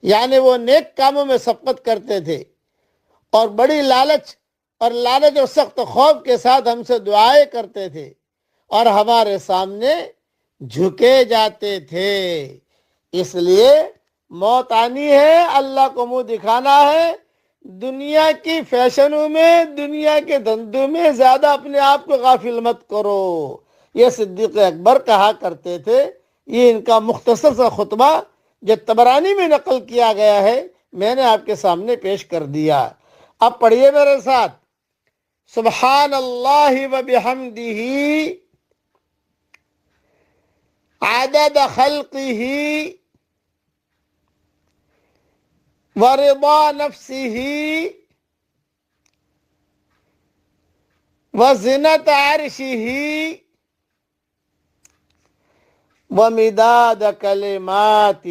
یعنی وہ نیک کاموں میں سبقت کرتے تھے اور بڑی لالچ اور سخت خوف کے ساتھ ہم سے دعائیں کرتے تھے اور ہمارے سامنے جھکے جاتے تھے۔ اس لیے موت آنی ہے، اللہ کو منہ دکھانا ہے۔ دنیا کی فیشنوں میں، دنیا کے دھندوں میں زیادہ اپنے آپ کو غافل مت کرو، یہ صدیق اکبر کہا کرتے تھے۔ یہ ان کا مختصر سا خطبہ جو طبرانی میں نقل کیا گیا ہے، میں نے آپ کے سامنے پیش کر دیا۔ اب پڑھیے میرے ساتھ، سبحان اللہ و بحمدہ عدد خلقہ ورضا نفسہ وزنت عرشہ ومداد کلماتہ۔